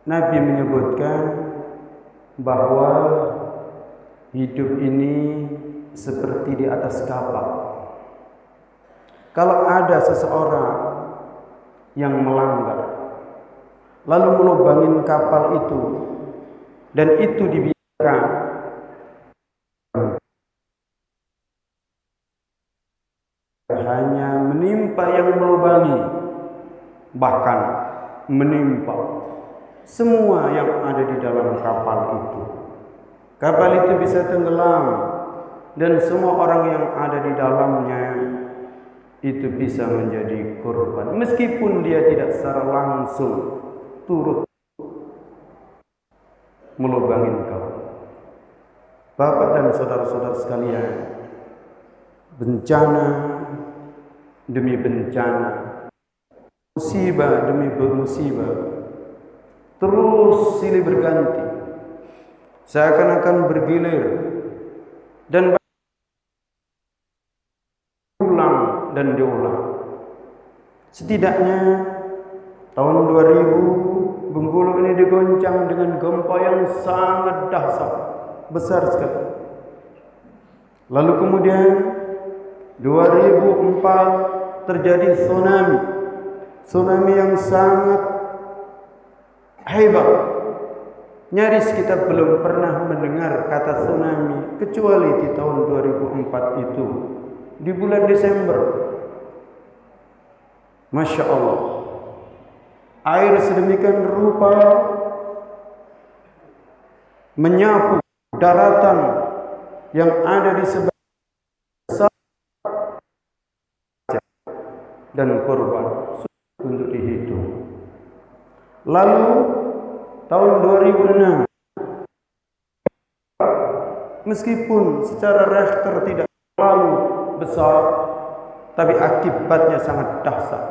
Nabi menyebutkan bahwa hidup ini seperti di atas kapal. Kalau ada seseorang yang melanggar, lalu melubangin kapal itu, dan itu dibiarkan, hanya menimpa yang melubangi, bahkan menimpa semua yang ada di dalam kapal itu. Kapal itu bisa tenggelam, dan semua orang yang ada di dalamnya itu bisa menjadi korban, meskipun dia tidak secara langsung turut melubangin kau. Bapak dan saudara-saudara sekalian, bencana demi bencana, musibah demi musibah, terus silih berganti, seakan-akan bergilir dan ulang dan diulang. Setidaknya tahun 2000 Bengkulu ini digoncang dengan gempa yang sangat dahsyat, besar sekali. Lalu kemudian 2004 terjadi tsunami yang sangat hebat. Nyaris kita belum pernah mendengar kata tsunami kecuali di tahun 2004 itu, di bulan Desember. Masya Allah, air sedemikian rupa menyapu daratan yang ada di sebelah dan korban untuk dihitung. Lalu tahun 2006, meskipun secara Richter tidak terlalu besar, tapi akibatnya sangat dahsyat.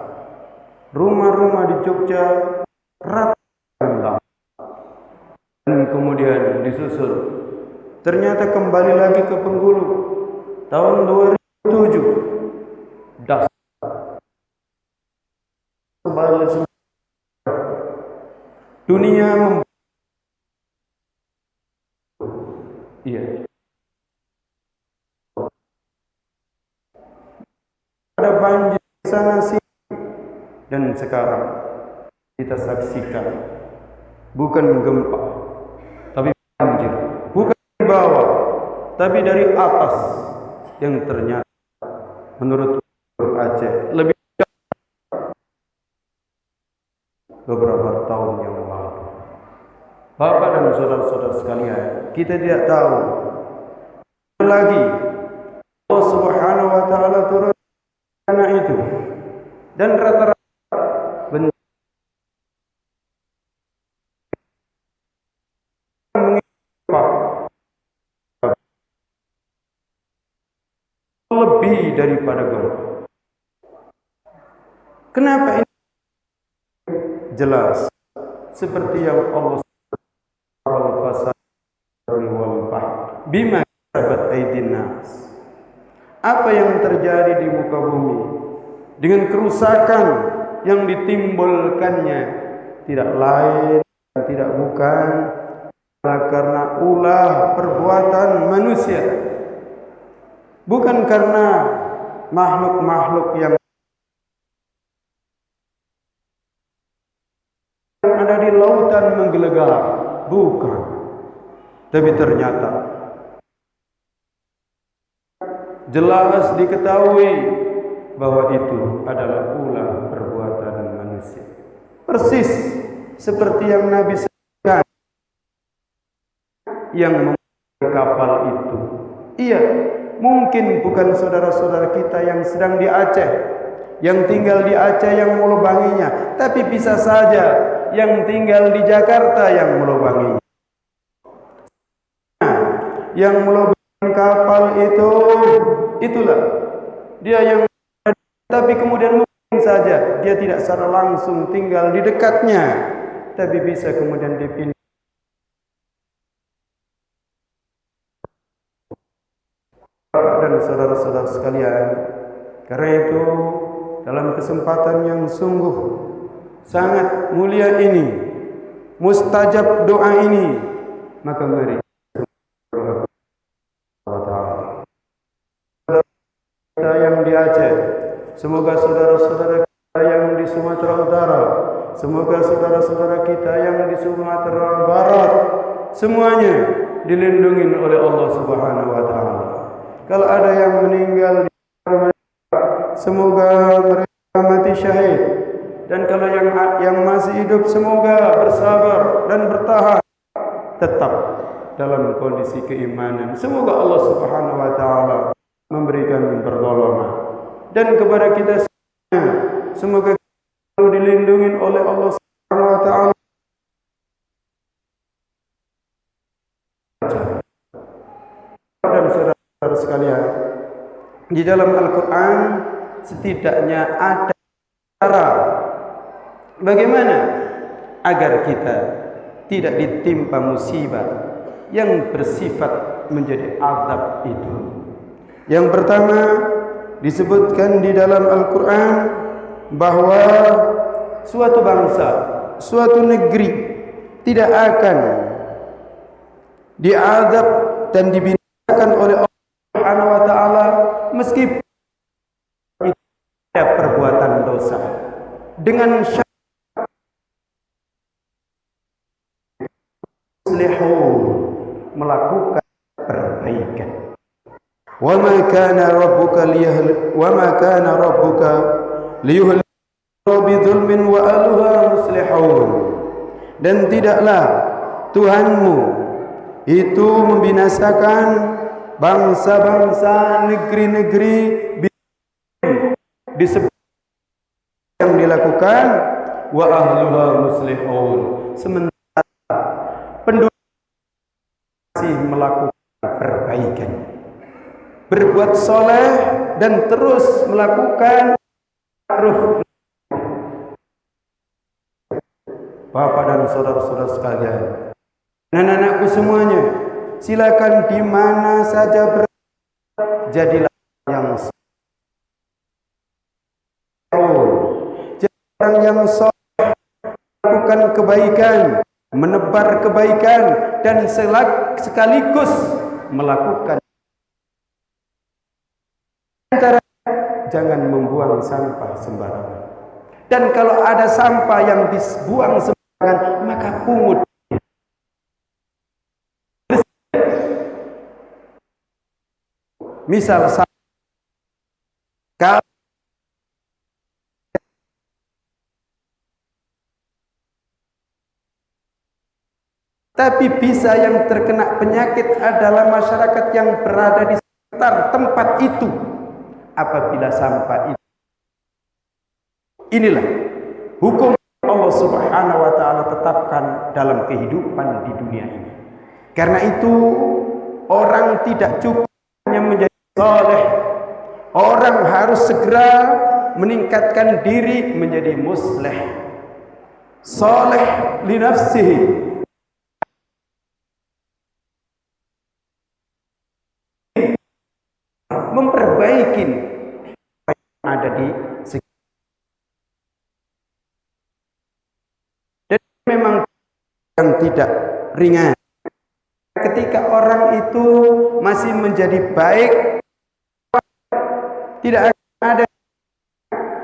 Rumah-rumah di Jogja rata dan kemudian disusul. Ternyata kembali lagi ke Bengkulu tahun 2007, dahsyat. Dunia ada banjir sana sini, dan sekarang kita saksikan bukan gempa tapi banjir, bukan dari bawah tapi dari atas, yang ternyata menurut Aceh lebih beberapa tahun yang lalu. Bapak dan saudara-saudara sekalian, kita tidak tahu lagi Allah Subhanahu wa taala turun karena itu, dan rata-rata lebih daripada gempa. Kenapa ini? Jelas seperti yang Allah bima kasabat aydin nas. Apa yang terjadi di muka bumi dengan kerusakan yang ditimbulkannya tidak lain dan tidak bukan karena ulah perbuatan manusia, bukan karena makhluk-makhluk yang ada di lautan menggelegar, bukan. Tapi ternyata jelas diketahui bahwa itu adalah ulah perbuatan manusia. Persis seperti yang Nabi sebutkan, yang memakai kapal itu. Iya, mungkin bukan saudara-saudara kita yang sedang di Aceh, yang tinggal di Aceh yang melubanginya, tapi bisa saja yang tinggal di Jakarta yang melubanginya. Yang melubangi kapal itu, itulah dia yang, tapi kemudian mungkin saja dia tidak secara langsung tinggal di dekatnya, tapi bisa kemudian dipindah. Dan saudara-saudara sekalian, karena itu dalam kesempatan yang sungguh sangat mulia ini, mustajab doa ini, maka mari kita yang di Aceh, semoga saudara-saudara kita yang di Sumatera Utara, semoga saudara-saudara kita yang di Sumatera Barat, semuanya dilindungi oleh Allah Subhanahu wa taala. Kalau ada yang meninggal di semoga mereka mati syahid, dan kalau yang masih hidup semoga bersabar dan bertahan tetap dalam kondisi keimanan. Semoga Allah Subhanahu wa taala memberikan pertolongan, dan kepada kita semuanya semoga kita dilindungi oleh Allah Subhanahu wa taala. Dan saudara-saudara sekalian, di dalam Al-Quran setidaknya ada cara bagaimana agar kita tidak ditimpa musibah yang bersifat menjadi azab itu. Yang pertama disebutkan di dalam Al-Quran bahwa suatu bangsa, suatu negeri tidak akan diazab dan dibinasakan oleh Allah Subhanahu wa taala meskipun ada perbuatan dosa dengan syarat melakukan perbaikan. Wa ma kana rabbuka liyuhlika bidzulmin wa ahluha muslihun. Dan tidaklah Tuhanmu itu membinasakan bangsa-bangsa, negeri-negeri disebut yang dilakukan wa ahluha muslihun, sementara penduduk masih melakukan perbaikan, berbuat soleh dan terus melakukan ma'ruf. Bapak dan saudara-saudara sekalian, anak-anakku semuanya, silakan di mana saja berada, jadilah yang orang yang soleh, melakukan kebaikan, menebar kebaikan, dan sekaligus melakukan antara jangan membuang sampah sembarangan. Dan kalau ada sampah yang dibuang sembarangan, maka pungut. Misal kalau tapi bisa yang terkena penyakit adalah masyarakat yang berada di sekitar tempat itu apabila sampah itu. Inilah hukum Allah Subhanahu wa taala tetapkan dalam kehidupan di dunia ini. Karena itu orang tidak cukup hanya menjadi saleh. Orang harus segera meningkatkan diri menjadi muslih. Saleh li nafsihi, memperbaiki apa yang ada di sekitar. Dan memang yang tidak ringan ketika orang itu masih menjadi baik, tidak akan ada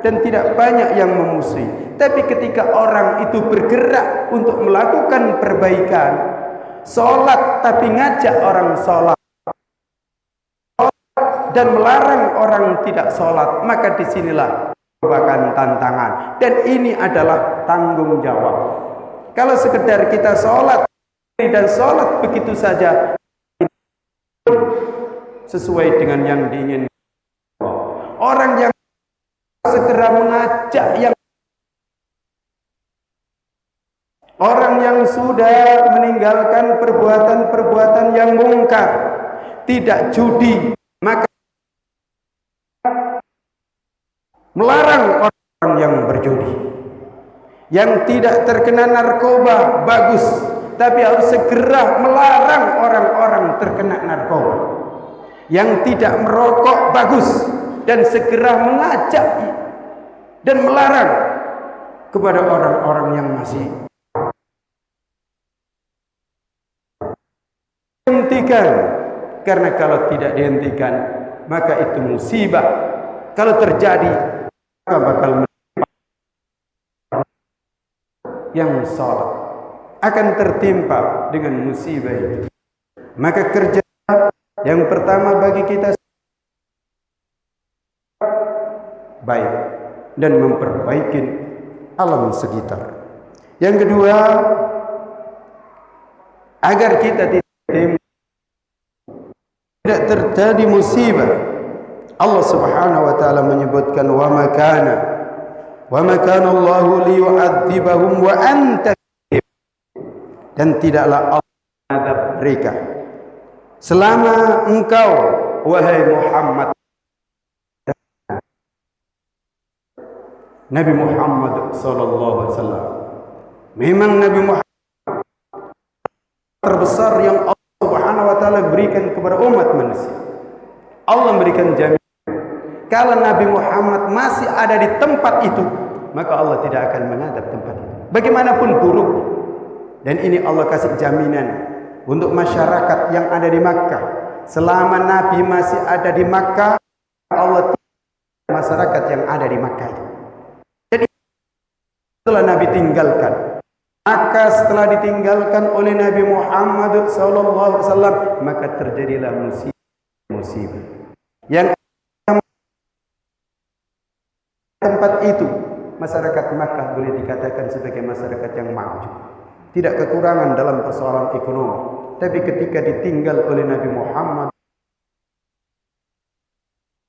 dan tidak banyak yang memusuhi. Tapi ketika orang itu bergerak untuk melakukan perbaikan, sholat tapi ngajak orang sholat dan melarang orang tidak sholat, maka disinilah merupakan tantangan. Dan ini adalah tanggung jawab. Kalau sekedar kita sholat dan sholat begitu saja sesuai dengan yang diinginkan, orang yang segera mengajak orang yang sudah meninggalkan perbuatan-perbuatan yang mungkar, tidak judi, maka melarang orang yang berjudi, yang tidak terkena narkoba bagus, tapi harus segera melarang orang-orang terkena narkoba. Yang tidak merokok bagus, dan segera mengajak dan melarang kepada orang-orang yang masih. Hentikan, karena kalau tidak dihentikan maka itu musibah. Kalau terjadi maka bakal yang salat akan tertimpa dengan musibah itu. Maka kerja yang pertama bagi kita baik dan memperbaiki alam sekitar. Yang kedua, agar kita tidak terjadi musibah, Allah Subhanahu wa taala menyebutkan wa ma kana Allahu liyu'adzibahum wa anta, dan tidaklah Allah mengadab mereka selama engkau wahai Muhammad, Nabi Muhammad sallallahu alaihi wasallam. Memang Nabi Muhammad terbesar yang Allah Subhanahu wa taala berikan kepada umat manusia. Allah memberikan jaminan kalau Nabi Muhammad masih ada di tempat itu, maka Allah tidak akan mengadab tempat itu bagaimanapun buruk. Dan ini Allah kasih jaminan untuk masyarakat yang ada di Makkah. Selama Nabi masih ada di Makkah, Allah tidak masyarakat yang ada di Makkah itu. Jadi setelah Nabi tinggalkan, maka setelah ditinggalkan oleh Nabi Muhammad SAW, maka terjadilah musibah. Yang tempat itu, masyarakat Makkah boleh dikatakan sebagai masyarakat yang maju, tidak kekurangan dalam persoalan ekonomi. Tapi ketika ditinggal oleh Nabi Muhammad,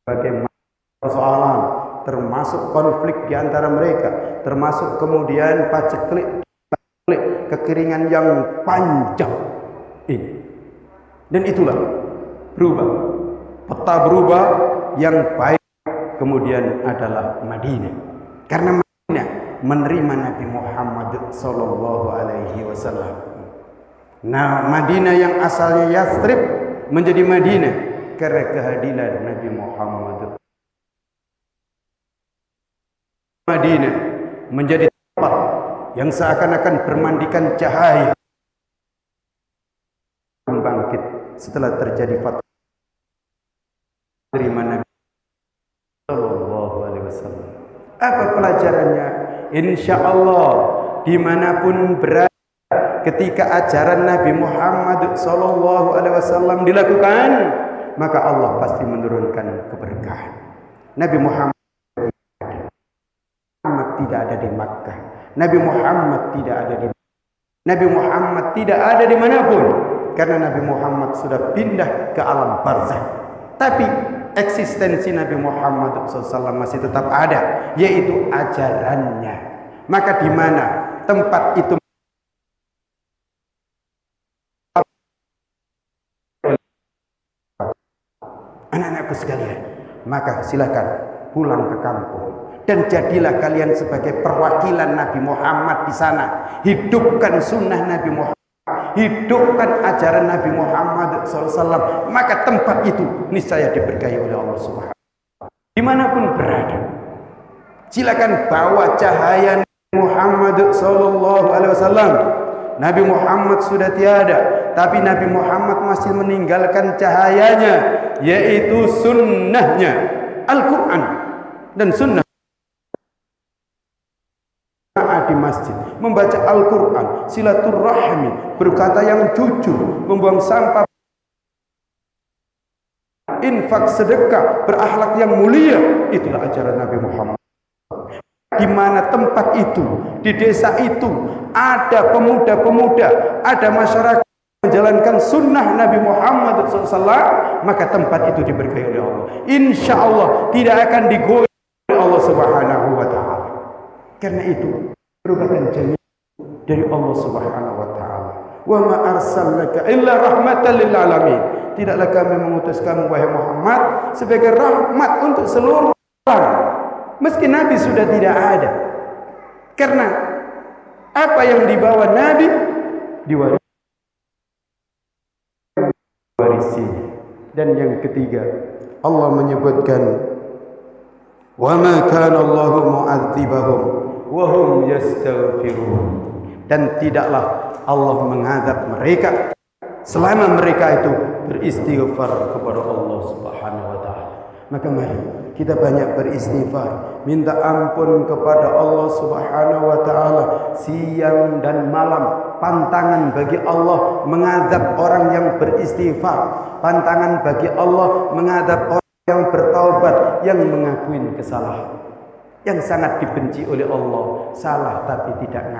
bagaimana persoalan, termasuk konflik di antara mereka, termasuk kemudian paceklik, kekeringan yang panjang ini. Dan itulah berubah, peta berubah. Yang baik kemudian adalah Madinah, karena Madinah menerima Nabi Muhammad sallallahu alaihi wasallam. Nah, Madinah yang asalnya Yathrib menjadi Madinah karena kehadiran Nabi Muhammad. Madinah menjadi tempat yang seakan-akan bermandikan cahaya bangkit setelah terjadi fatwa terima Nabi sallallahu alaihi wasallam. Apa pelajarannya? Insya Allah dimanapun berada, ketika ajaran Nabi Muhammad sallallahu alaihi wasallam dilakukan, maka Allah pasti menurunkan keberkahan. Nabi Muhammad tidak ada di Makkah, Nabi Muhammad tidak ada di Nabi Muhammad tidak ada di manapun, karena Nabi Muhammad sudah pindah ke alam barzakh. Tapi eksistensi Nabi Muhammad SAW masih tetap ada, yaitu ajarannya. Maka di mana tempat itu anak-anakku sekalian, maka silakan pulang ke kampung dan jadilah kalian sebagai perwakilan Nabi Muhammad di sana. Hidupkan sunnah Nabi Muhammad, hidupkan ajaran Nabi Muhammad SAW, maka tempat itu niscaya diberkahi oleh Allah Subhanahu wa taala. Dimanapun berada, silakan bawa cahaya Nabi Muhammad SAW. Nabi Muhammad sudah tiada, tapi Nabi Muhammad masih meninggalkan cahayanya, yaitu sunnahnya, Al-Quran dan sunnah. Di masjid, membaca Al-Quran, silaturahmi, berkata yang jujur, membuang sampah, infak, sedekah, berakhlak yang mulia. Itulah ajaran Nabi Muhammad. Di mana tempat itu, di desa itu ada pemuda-pemuda, ada masyarakat menjalankan sunnah Nabi Muhammad SAW, maka tempat itu diberkahi oleh Allah. Insya Allah tidak akan digoyah oleh Allah Subhanahu wa taala. Karena itu merupakan jaminan dari Allah Subhanahu wa taala. Wa ma arsalnaka illa rahmatan lil alamin. Tidaklah kami mengutus kamu wahai Muhammad sebagai rahmat untuk seluruh alam. Meski Nabi sudah tidak ada. Karena apa yang dibawa Nabi diwarisinya. Dan yang ketiga, Allah menyebutkan wa ma kana Allahu mu'adzibahum wa hum yastaghfirun, dan tidaklah Allah mengadab mereka selama mereka itu beristighfar kepada Allah Subhanahu wa taala. Maka mari kita banyak beristighfar, minta ampun kepada Allah Subhanahu wa taala siang dan malam. Pantangan bagi Allah mengadab orang yang beristighfar, pantangan bagi Allah mengadab orang yang bertaubat, yang mengakui kesalahan, yang sangat dibenci oleh Allah, salah tapi tidak ngaku.